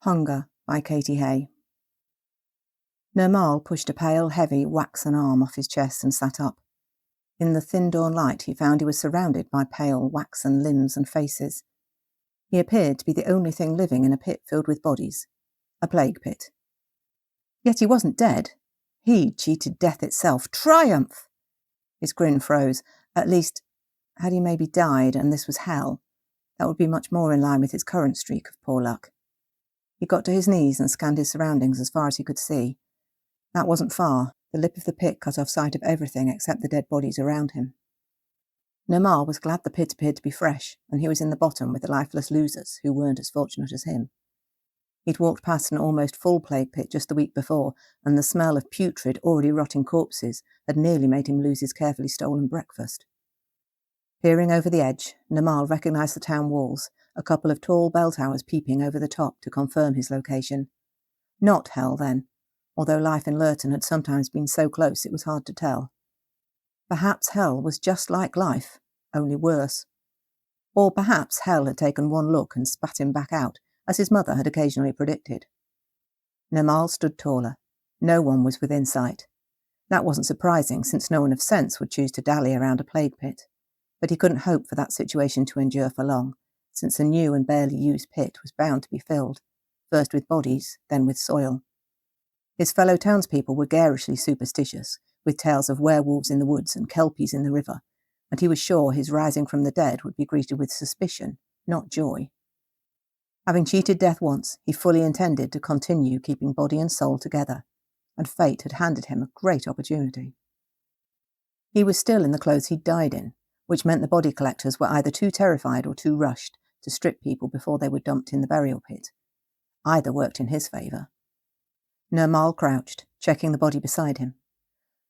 Hunger by Katy Haye. Nirmal pushed a pale, heavy, waxen arm off his chest and sat up. In the thin dawn light he found he was surrounded by pale, waxen limbs and faces. He appeared to be the only thing living in a pit filled with bodies. A plague pit. Yet he wasn't dead. He'd cheated death itself. Triumph! His grin froze. At least, had he maybe died and this was hell, that would be much more in line with his current streak of poor luck. He got to his knees and scanned his surroundings as far as he could see. That wasn't far. The lip of the pit cut off sight of everything except the dead bodies around him. Nirmal was glad the pit appeared to be fresh, and he was in the bottom with the lifeless losers who weren't as fortunate as him. He'd walked past an almost full plague pit just the week before, and the smell of putrid, already rotting corpses had nearly made him lose his carefully stolen breakfast. Peering over the edge, Nirmal recognised the town walls, a couple of tall bell towers peeping over the top to confirm his location. Not hell, then, although life in Lurton had sometimes been so close it was hard to tell. Perhaps hell was just like life, only worse. Or perhaps hell had taken one look and spat him back out, as his mother had occasionally predicted. Nirmal stood taller. No one was within sight. That wasn't surprising, since no one of sense would choose to dally around a plague pit. But he couldn't hope for that situation to endure for long, since a new and barely used pit was bound to be filled, first with bodies, then with soil. His fellow townspeople were garishly superstitious, with tales of werewolves in the woods and kelpies in the river, and he was sure his rising from the dead would be greeted with suspicion, not joy. Having cheated death once, he fully intended to continue keeping body and soul together, and fate had handed him a great opportunity. He was still in the clothes he'd died in, which meant the body collectors were either too terrified or too rushed to strip people before they were dumped in the burial pit. Either worked in his favour. Nirmal crouched, checking the body beside him.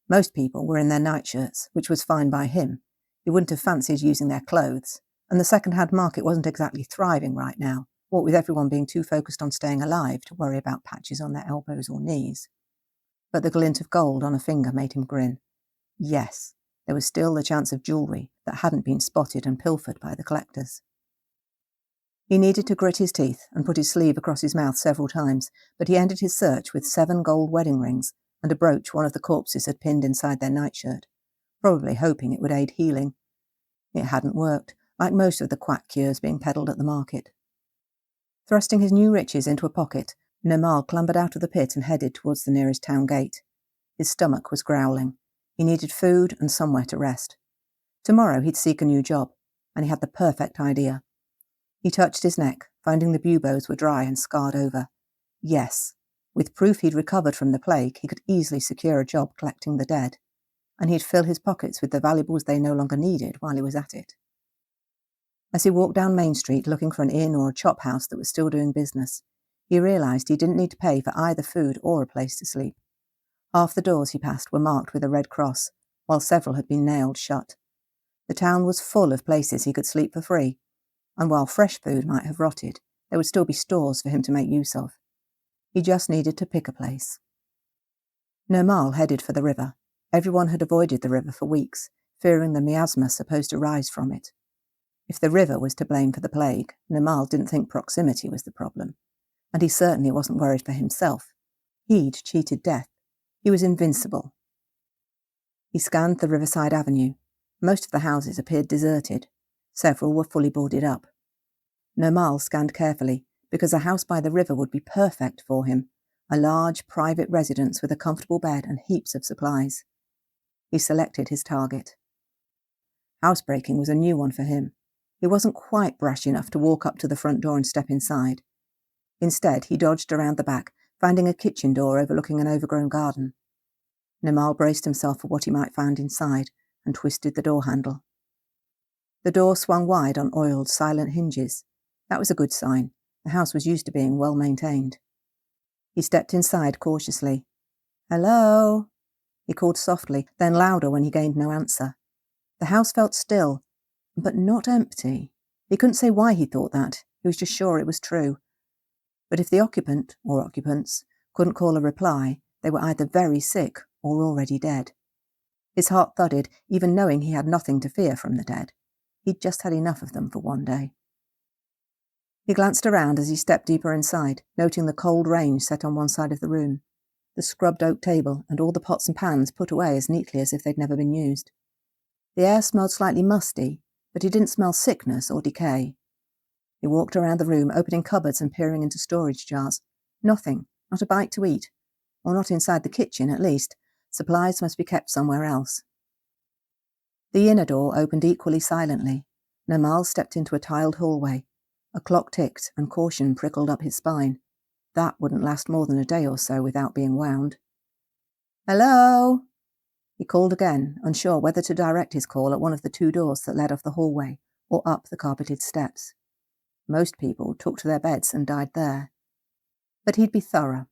Most people were in their nightshirts, which was fine by him. He wouldn't have fancied using their clothes, and the second-hand market wasn't exactly thriving right now, what with everyone being too focused on staying alive to worry about patches on their elbows or knees. But the glint of gold on a finger made him grin. Yes, there was still the chance of jewellery that hadn't been spotted and pilfered by the collectors. He needed to grit his teeth and put his sleeve across his mouth several times, but he ended his search with 7 gold wedding rings and a brooch one of the corpses had pinned inside their nightshirt, probably hoping it would aid healing. It hadn't worked, like most of the quack cures being peddled at the market. Thrusting his new riches into a pocket, Nirmal clambered out of the pit and headed towards the nearest town gate. His stomach was growling. He needed food and somewhere to rest. Tomorrow he'd seek a new job, and he had the perfect idea. He touched his neck, finding the buboes were dry and scarred over. Yes, with proof he'd recovered from the plague, he could easily secure a job collecting the dead, and he'd fill his pockets with the valuables they no longer needed while he was at it. As he walked down Main Street looking for an inn or a chop house that was still doing business, he realised he didn't need to pay for either food or a place to sleep. Half the doors he passed were marked with a red cross, while several had been nailed shut. The town was full of places he could sleep for free, and while fresh food might have rotted, there would still be stores for him to make use of. He just needed to pick a place. Nirmal headed for the river. Everyone had avoided the river for weeks, fearing the miasma supposed to rise from it. If the river was to blame for the plague, Nirmal didn't think proximity was the problem, and he certainly wasn't worried for himself. He'd cheated death. He was invincible. He scanned the riverside avenue. Most of the houses appeared deserted. Several were fully boarded up. Nirmal scanned carefully, because a house by the river would be perfect for him, a large private residence with a comfortable bed and heaps of supplies. He selected his target. Housebreaking was a new one for him. He wasn't quite brash enough to walk up to the front door and step inside. Instead, he dodged around the back, finding a kitchen door overlooking an overgrown garden. Nirmal braced himself for what he might find inside and twisted the door handle. The door swung wide on oiled, silent hinges. That was a good sign. The house was used to being well maintained. He stepped inside cautiously. "Hello?" He called softly, then louder when he gained no answer. The house felt still, but not empty. He couldn't say why he thought that. He was just sure it was true. But if the occupant, or occupants, couldn't call a reply, they were either very sick or already dead. His heart thudded, even knowing he had nothing to fear from the dead. He'd just had enough of them for one day. He glanced around as he stepped deeper inside, noting the cold range set on one side of the room, the scrubbed oak table and all the pots and pans put away as neatly as if they'd never been used. The air smelled slightly musty, but he didn't smell sickness or decay. He walked around the room, opening cupboards and peering into storage jars. Nothing, not a bite to eat. Or not inside the kitchen, at least. Supplies must be kept somewhere else. The inner door opened equally silently. Nirmal stepped into a tiled hallway. A clock ticked and caution prickled up his spine. That wouldn't last more than a day or so without being wound. "Hello?" He called again, unsure whether to direct his call at one of the 2 doors that led off the hallway or up the carpeted steps. Most people took to their beds and died there. But he'd be thorough.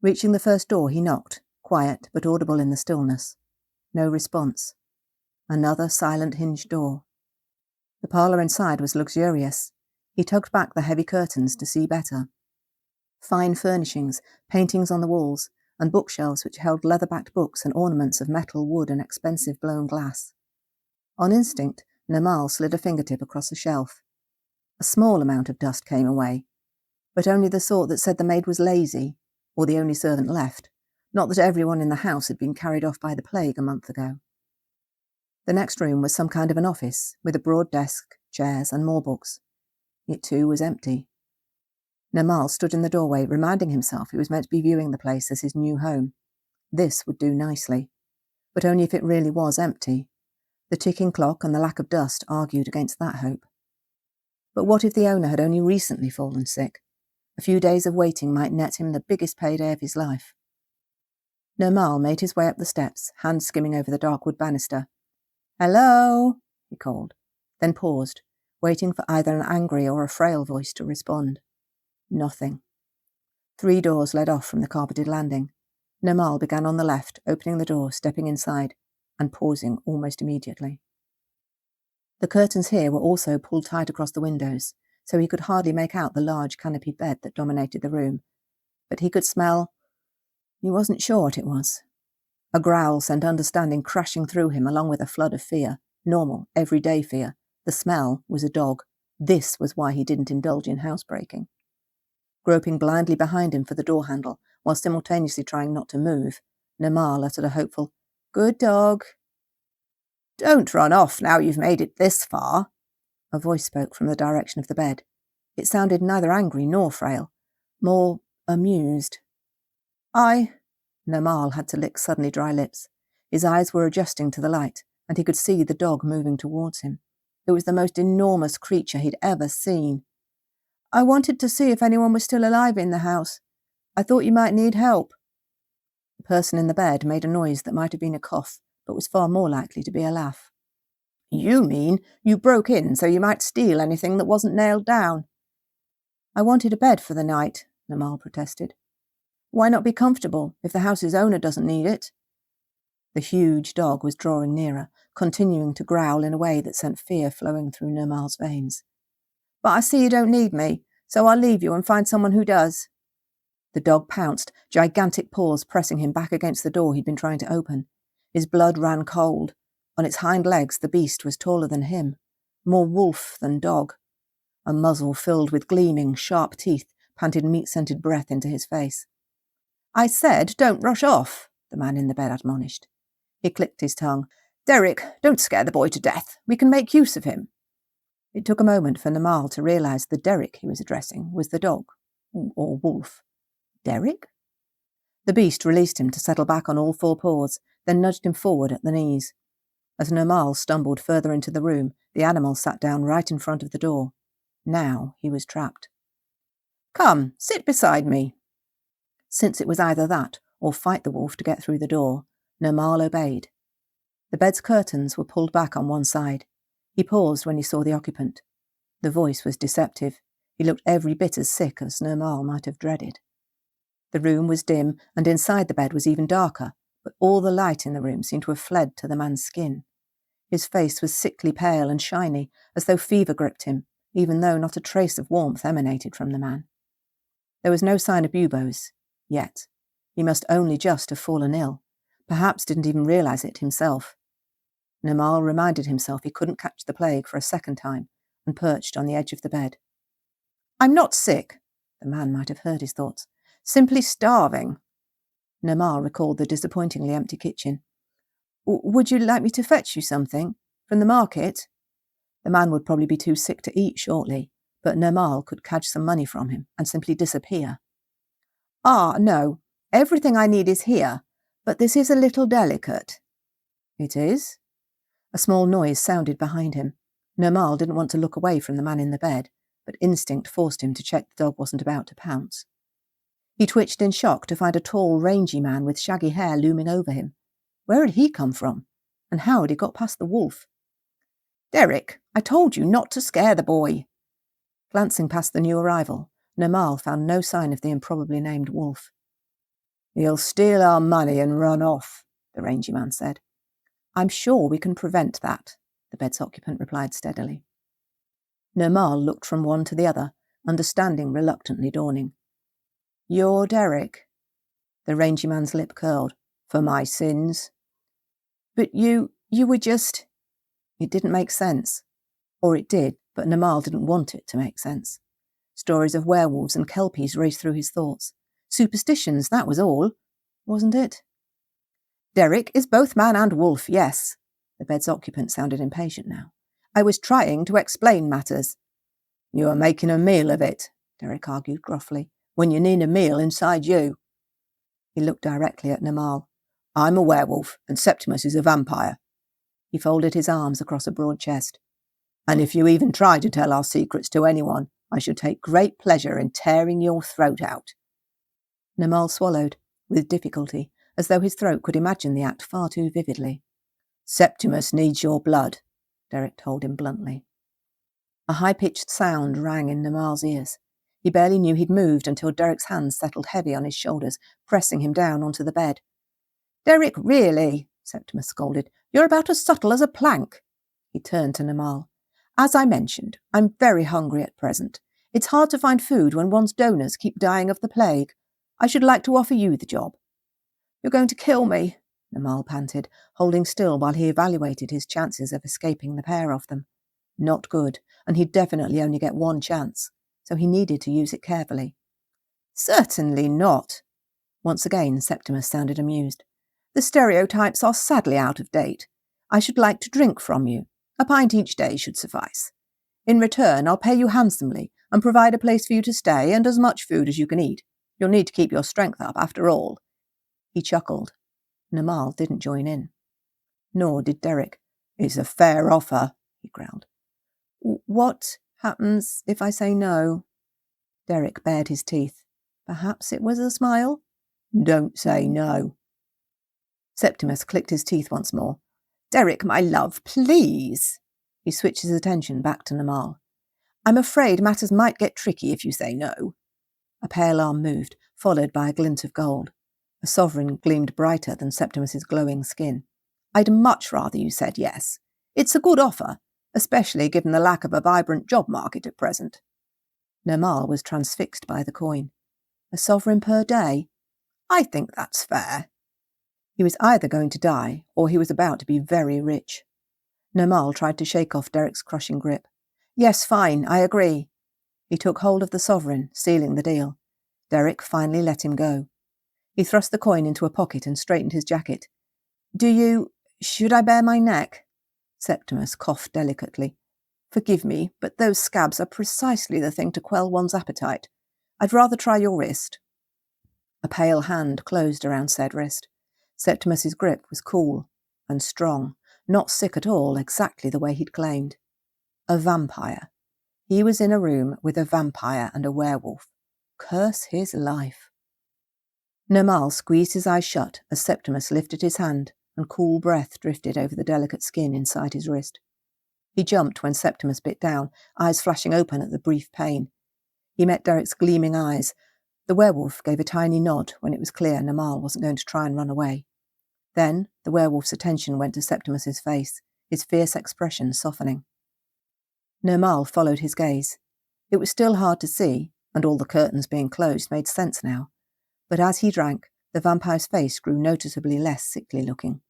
Reaching the first door, he knocked, quiet but audible in the stillness. No response. Another silent hinged door. The parlour inside was luxurious. He tugged back the heavy curtains to see better. Fine furnishings, paintings on the walls, and bookshelves which held leather-backed books and ornaments of metal, wood, and expensive blown glass. On instinct, Nirmal slid a fingertip across the shelf. A small amount of dust came away, but only the sort that said the maid was lazy, or the only servant left, not that everyone in the house had been carried off by the plague a month ago. The next room was some kind of an office, with a broad desk, chairs, and more books. It too was empty. Nirmal stood in the doorway, reminding himself he was meant to be viewing the place as his new home. This would do nicely, but only if it really was empty. The ticking clock and the lack of dust argued against that hope. But what if the owner had only recently fallen sick? A few days of waiting might net him the biggest payday of his life. Nirmal made his way up the steps, hands skimming over the dark wood banister. "Hello?" he called, then paused, waiting for either an angry or a frail voice to respond. Nothing. 3 doors led off from the carpeted landing. Nirmal began on the left, opening the door, stepping inside, and pausing almost immediately. The curtains here were also pulled tight across the windows, so he could hardly make out the large canopied bed that dominated the room, but he could smell— he wasn't sure what it was. A growl sent understanding crashing through him along with a flood of fear, normal, everyday fear. The smell was a dog. This was why he didn't indulge in housebreaking. Groping blindly behind him for the door handle, while simultaneously trying not to move, Nirmal uttered a hopeful, "Good dog." "Don't run off now you've made it this far," a voice spoke from the direction of the bed. It sounded neither angry nor frail, more amused. Nirmal had to lick suddenly dry lips. His eyes were adjusting to the light, and he could see the dog moving towards him. It was the most enormous creature he'd ever seen. "I wanted to see if anyone was still alive in the house. I thought you might need help." The person in the bed made a noise that might have been a cough, but was far more likely to be a laugh. "You mean you broke in so you might steal anything that wasn't nailed down?" "I wanted a bed for the night," Nirmal protested. "Why not be comfortable if the house's owner doesn't need it?" The huge dog was drawing nearer, continuing to growl in a way that sent fear flowing through Nirmal's veins. "But I see you don't need me, so I'll leave you and find someone who does." The dog pounced, gigantic paws pressing him back against the door he'd been trying to open. His blood ran cold. On its hind legs the beast was taller than him, more wolf than dog. A muzzle filled with gleaming, sharp teeth panted meat-scented breath into his face. "I said don't rush off," the man in the bed admonished. He clicked his tongue. "Derek, don't scare the boy to death. We can make use of him." It took a moment for Nirmal to realise the Derek he was addressing was the dog, or wolf. Derek? The beast released him to settle back on all 4 paws, then nudged him forward at the knees. As Nirmal stumbled further into the room, the animal sat down right in front of the door. Now he was trapped. "Come, sit beside me." Since it was either that or fight the wolf to get through the door, Nirmal obeyed. The bed's curtains were pulled back on one side. He paused when he saw the occupant. The voice was deceptive. He looked every bit as sick as Nirmal might have dreaded. The room was dim, and inside the bed was even darker, but all the light in the room seemed to have fled to the man's skin. His face was sickly pale and shiny, as though fever gripped him, even though not a trace of warmth emanated from the man. There was no sign of buboes, yet. He must only just have fallen ill, perhaps didn't even realise it himself. Nirmal reminded himself he couldn't catch the plague for a second time, and perched on the edge of the bed. I'm not sick. The man might have heard his thoughts. Simply starving. Nirmal recalled the disappointingly empty kitchen. Would you like me to fetch you something? From the market? The man would probably be too sick to eat shortly, but Nirmal could cadge some money from him and simply disappear. Ah, no. Everything I need is here, but this is a little delicate. It is? A small noise sounded behind him. Nirmal didn't want to look away from the man in the bed, but instinct forced him to check the dog wasn't about to pounce. He twitched in shock to find a tall, rangy man with shaggy hair looming over him. Where had he come from? And how had he got past the wolf? Derek, I told you not to scare the boy. Glancing past the new arrival, Nirmal found no sign of the improbably named wolf. He'll steal our money and run off, the rangy man said. I'm sure we can prevent that, the bed's occupant replied steadily. Nirmal looked from one to the other, understanding reluctantly dawning. You're Derek? The rangy man's lip curled. For my sins. But you were just... It didn't make sense. Or it did, but Nirmal didn't want it to make sense. Stories of werewolves and kelpies raced through his thoughts. Superstitions, that was all, wasn't it? Derek is both man and wolf, yes. The bed's occupant sounded impatient now. I was trying to explain matters. You are making a meal of it, Derek argued gruffly, when you need a meal inside you. He looked directly at Nirmal. I'm a werewolf, and Septimus is a vampire. He folded his arms across a broad chest. And if you even try to tell our secrets to anyone, I should take great pleasure in tearing your throat out. Nirmal swallowed, with difficulty, as though his throat could imagine the act far too vividly. Septimus needs your blood, Derek told him bluntly. A high-pitched sound rang in Nirmal's ears. He barely knew he'd moved until Derek's hands settled heavy on his shoulders, pressing him down onto the bed. Derek, really, Septimus scolded. You're about as subtle as a plank. He turned to Nirmal. As I mentioned, I'm very hungry at present. It's hard to find food when one's donors keep dying of the plague. I should like to offer you the job. You're going to kill me, Nirmal panted, holding still while he evaluated his chances of escaping the pair of them. Not good, and he'd definitely only get one chance, so he needed to use it carefully. Certainly not. Once again, Septimus sounded amused. The stereotypes are sadly out of date. I should like to drink from you. A pint each day should suffice. In return, I'll pay you handsomely and provide a place for you to stay and as much food as you can eat. You'll need to keep your strength up, after all. He chuckled. Nirmal didn't join in. Nor did Derek. It's a fair offer, he growled. What happens if I say no? Derek bared his teeth. Perhaps it was a smile? Don't say no. Septimus clicked his teeth once more. Derek, my love, please. He switched his attention back to Nirmal. I'm afraid matters might get tricky if you say no. A pale arm moved, followed by a glint of gold. A sovereign gleamed brighter than Septimus's glowing skin. I'd much rather you said yes. It's a good offer, especially given the lack of a vibrant job market at present. Nirmal was transfixed by the coin. A sovereign per day? I think that's fair. He was either going to die, or he was about to be very rich. Nirmal tried to shake off Derek's crushing grip. Yes, fine, I agree. He took hold of the sovereign, sealing the deal. Derek finally let him go. He thrust the coin into a pocket and straightened his jacket. Should I bare my neck? Septimus coughed delicately. Forgive me, but those scabs are precisely the thing to quell one's appetite. I'd rather try your wrist. A pale hand closed around said wrist. Septimus's grip was cool and strong, not sick at all, exactly the way he'd claimed. A vampire. He was in a room with a vampire and a werewolf. Curse his life. Nirmal squeezed his eyes shut as Septimus lifted his hand and cool breath drifted over the delicate skin inside his wrist. He jumped when Septimus bit down, eyes flashing open at the brief pain. He met Derek's gleaming eyes. The werewolf gave a tiny nod when it was clear Nirmal wasn't going to try and run away. Then the werewolf's attention went to Septimus's face, his fierce expression softening. Nirmal followed his gaze. It was still hard to see, and all the curtains being closed made sense now. But as he drank, the vampire's face grew noticeably less sickly-looking.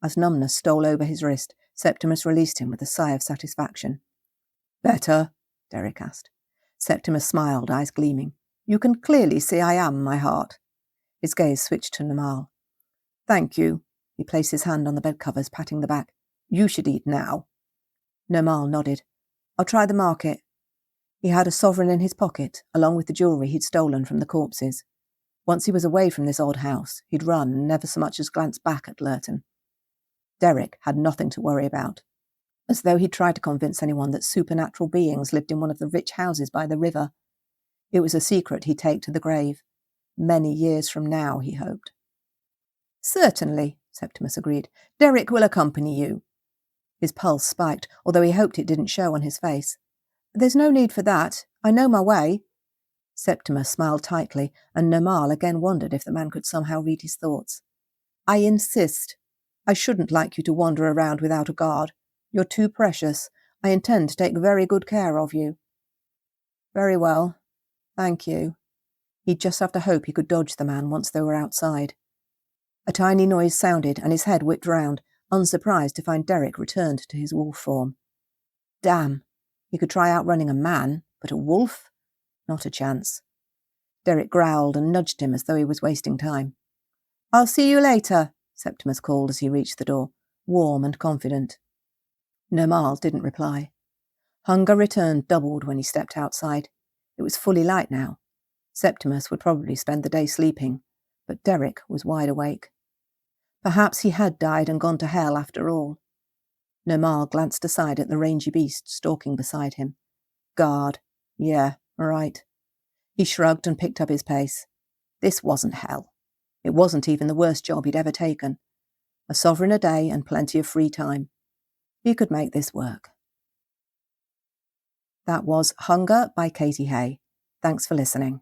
As numbness stole over his wrist, Septimus released him with a sigh of satisfaction. Better? Derek asked. Septimus smiled, eyes gleaming. You can clearly see I am, my heart. His gaze switched to Nirmal. Thank you. He placed his hand on the bed covers, patting the back. You should eat now. Nirmal nodded. I'll try the market. He had a sovereign in his pocket, along with the jewellery he'd stolen from the corpses. Once he was away from this odd house, he'd run and never so much as glance back at Lurton. Derek had nothing to worry about, as though he'd tried to convince anyone that supernatural beings lived in one of the rich houses by the river. It was a secret he'd take to the grave. Many years from now, he hoped. Certainly, Septimus agreed. Derek will accompany you. His pulse spiked, although he hoped it didn't show on his face. There's no need for that. I know my way. Septimus smiled tightly, and Nirmal again wondered if the man could somehow read his thoughts. I insist. I shouldn't like you to wander around without a guard. You're too precious. I intend to take very good care of you. Very well. Thank you. He'd just have to hope he could dodge the man once they were outside. A tiny noise sounded, and his head whipped round, unsurprised to find Derek returned to his wolf form. Damn. He could try outrunning a man, but a wolf? Not a chance. Derek growled and nudged him as though he was wasting time. I'll see you later, Septimus called as he reached the door, warm and confident. Nirmal didn't reply. Hunger returned doubled when he stepped outside. It was fully light now. Septimus would probably spend the day sleeping, but Derek was wide awake. Perhaps he had died and gone to hell after all. Nirmal glanced aside at the rangy beast stalking beside him. Guard. Yeah, right. He shrugged and picked up his pace. This wasn't hell. It wasn't even the worst job he'd ever taken. A sovereign a day and plenty of free time. He could make this work. That was Hunger by Katy Haye. Thanks for listening.